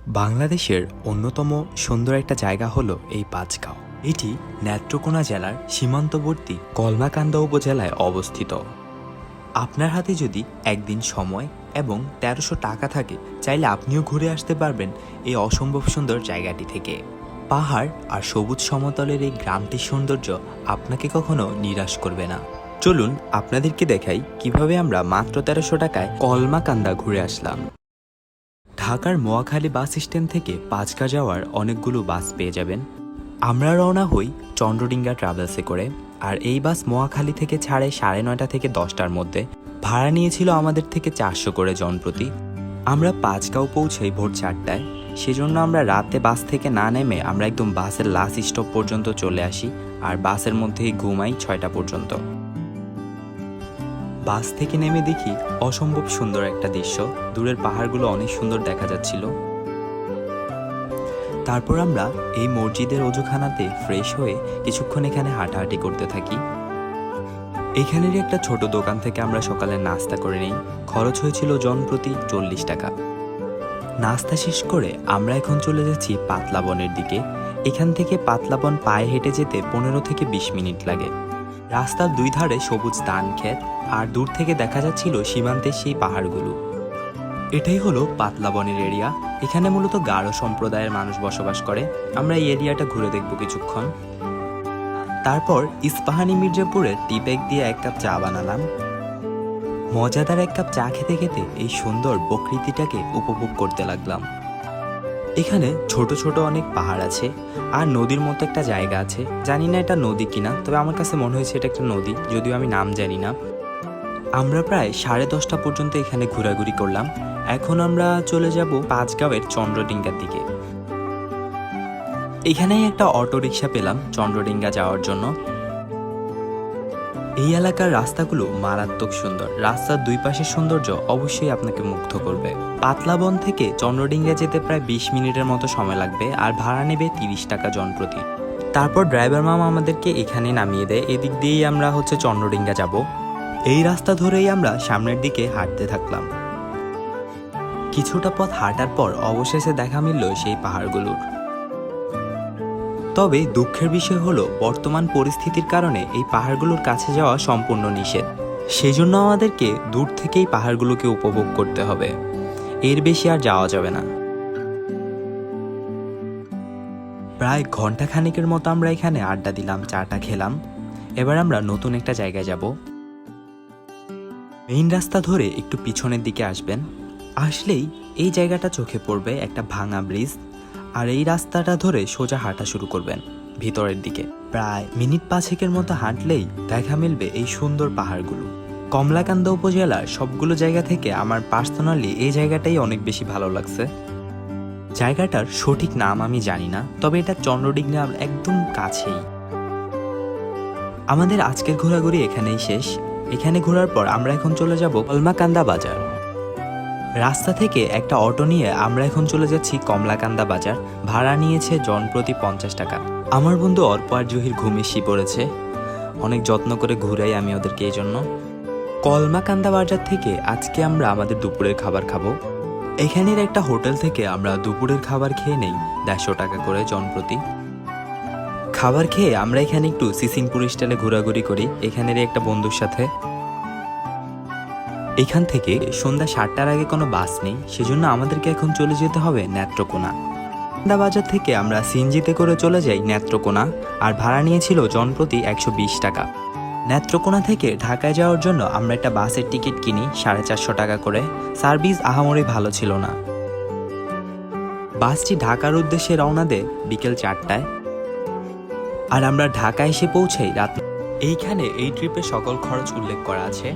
বাংলাদেশের অন্যতম সুন্দর একটা জায়গা হলো এই পাঁচগাঁও। এটি নেত্রকোনা জেলার সীমান্তবর্তী কলমাকান্দা উপজেলায় অবস্থিত। আপনার হাতে যদি একদিন সময় এবং ১৩০০ টাকা থাকে, চাইলে আপনিও ঘুরে আসতে পারবেন এই অসম্ভব সুন্দর জায়গাটি থেকে। পাহাড় আর সবুজ সমতলের এই গ্রামটির সৌন্দর্য আপনাকে কখনো নিরাশ করবে না। চলুন আপনাদেরকে দেখাই কিভাবে আমরা মাত্র ১৩০০ টাকায় কলমাকান্দা ঘুরে আসলাম। ঢাকার মোয়াখালী বাস স্ট্যান্ড থেকে পাঁচগাঁ যাওয়ার অনেকগুলো বাস পেয়ে যাবেন। আমরা রওনা হই চন্দ্রডিঙ্গা ট্রাভেলসে করে, আর এই বাস মোয়াখালী থেকে ছাড়ে ৯:৩০ থেকে ১০টার মধ্যে। ভাড়া নিয়েছিল আমাদের থেকে ৪০০ করে জনপ্রতি। আমরা পাঁচগাঁও পৌঁছাই ভোর ৪টায়। সেজন্য আমরা রাতে বাস থেকে না নেমে আমরা একদম বাসের লাস্ট স্টপ পর্যন্ত চলে আসি, আর বাসের মধ্যেই ঘুমাই ৬টা পর্যন্ত। বাস থেকে নেমে দেখি অসম্ভব সুন্দর একটা দৃশ্য। দূরের পাহাড়গুলো অনেক সুন্দর দেখা যাচ্ছিল। তারপর আমরা এই মসজিদের অজুখানাতে ফ্রেশ হয়ে কিছুক্ষণ এখানে হাঁটাহাঁটি করতে থাকি। এখানেরই একটা ছোট দোকান থেকে আমরা সকালে নাস্তা করে নিই। খরচ হয়েছিল জনপ্রতি ৪০ টাকা। নাস্তা শেষ করে আমরা এখন চলে যাচ্ছি পাতলা বনের দিকে। এখান থেকে পাতলা বন পায়ে হেঁটে যেতে ১৫ থেকে ২০ মিনিট লাগে। রাস্তার দুই ধারে সবুজ ধান ক্ষেত, আর দূর থেকে দেখা যাচ্ছিল সীমান্তের সেই পাহাড়গুলো। এটাই হলো পাতলা বনের এরিয়া। এখানে মূলত গারো সম্প্রদায়ের মানুষ বসবাস করে। আমরা এই এরিয়াটা ঘুরে দেখব কিছুক্ষণ। তারপর ইস্পাহানি মির্জাপুরের টি ব্যাগ দিয়ে এক কাপ চা বানালাম। মজাদার এক কাপ চা খেতে খেতে এই সুন্দর প্রকৃতিটাকে উপভোগ করতে লাগলাম। এখানে ছোট ছোট অনেক পাহাড় আছে, আর নদীর মতো একটা জায়গা আছে। জানি না এটা নদী কিনা, তবে আমার কাছে মনে হয়েছে এটা একটা নদী, যদিও আমি নাম জানি না। আমরা প্রায় ১০:৩০ পর্যন্ত এখানে ঘোরাঘুরি করলাম। এখন আমরা চলে যাব পাঁচগাঁওয়ের চন্দ্রডিঙ্গার দিকে। এখানেই একটা অটো রিক্সা পেলাম চন্দ্রডিঙ্গা যাওয়ার জন্য। এই এলাকার রাস্তাগুলো মারাত্মক সুন্দর। রাস্তার দুই পাশের সৌন্দর্য অবশ্যই আপনাকে মুগ্ধ করবে। পাতলা বন থেকে চন্দ্রডিঙ্গা যেতে প্রায় ২০ মিনিটের মতো সময় লাগবে, আর ভাড়া নেবে ৩০ টাকা জনপ্রতি। তারপর ড্রাইভার মামা আমাদেরকে এখানে নামিয়ে দেয়। এদিক দিয়েই আমরা চন্দ্রডিঙ্গা যাব। এই রাস্তা ধরেই আমরা সামনের দিকে হাঁটতে থাকলাম। কিছুটা পথ হাঁটার পর অবশেষে দেখা মিলল সেই পাহাড়গুলোর। তবে দুঃখের বিষয় হলো, বর্তমান পরিস্থিতির কারণে এই পাহাড়গুলোর কাছে যাওয়া সম্পূর্ণ নিষেধ। সেজন্য আমাদেরকে দূর থেকেই পাহাড়গুলোকে উপভোগ করতে হবে, এর বেশি আর যাওয়া যাবে না। প্রায় ঘন্টাখানেকের মতো আমরা এখানে আড্ডা দিলাম, চাটা খেলাম। এবার আমরা নতুন একটা জায়গায় যাব। মেইন রাস্তা ধরে একটু পিছনের দিকে আসবেন। আসলেই এই জায়গাটা চোখে পড়বে একটা ভাঙা ব্রিজ, আর এই রাস্তাটা ধরে সোজা হাঁটা শুরু করবেন ভিতরের দিকে। প্রায় মিনিট ৫-১ মতো হাঁটলেই দেখা মিলবে এই সুন্দর পাহাড়গুলো। কমলাকান্দা উপজেলার সবগুলো জায়গা থেকে আমার পার্সোনালি এই জায়গাটাই অনেক বেশি ভালো লাগছে। জায়গাটার সঠিক নাম আমি জানি না, তবে এটা চন্দ্রডিঙ্গার একদম কাছেই। আমাদের আজকের ঘোরাঘুরি এখানেই শেষ। এখানে ঘোরার পর আমরা এখন চলে যাব কলমাকান্দা বাজার। রাস্তা থেকে একটা অটো নিয়ে আমরা এখন চলে যাচ্ছি কমলাকান্দা বাজার। ভাড়া নিয়েছে জনপ্রতি ৫০ টাকা। আমার বন্ধু অর্প আর জহির ঘুম এসে পড়েছে। অনেক যত্ন করে ঘুরাই আমি ওদেরকে এই জন্য। কলমাকান্দা বাজার থেকে আজকে আমরা আমাদের দুপুরের খাবার খাবো। এখানের একটা হোটেল থেকে আমরা দুপুরের খাবার খেয়ে নেই ১৫০ টাকা করে জনপ্রতি। খাবার খেয়ে আমরা এখানে একটু সিসিনপুর স্টাইলে ঘোরাঘুরি করি এখানের একটা বন্ধুর সাথে। এখান থেকে সন্ধ্যা ৭টার আগে কোনো বাস নেই, সেজন্য আমাদেরকে এখন চলে যেতে হবে নেত্রকোনা। বাজার থেকে আমরা সিএনজিতে করে চলে যাই নেত্রকোনা, আর ভাড়া নিয়েছিল জনপ্রতি ১২০ টাকা। নেত্রকোনা থেকে ঢাকায় যাওয়ার জন্য আমরা একটা বাসের টিকিট কিনি ৪৫০ টাকা করে। সার্ভিস আহামরি ভালো ছিল না। বাসটি ঢাকার উদ্দেশ্যে রওনা দেয় বিকেল ৪টায়, আর আমরা ঢাকা এসে পৌঁছাই রাত। এইখানে এই ট্রিপের সকল খরচ উল্লেখ করা আছে।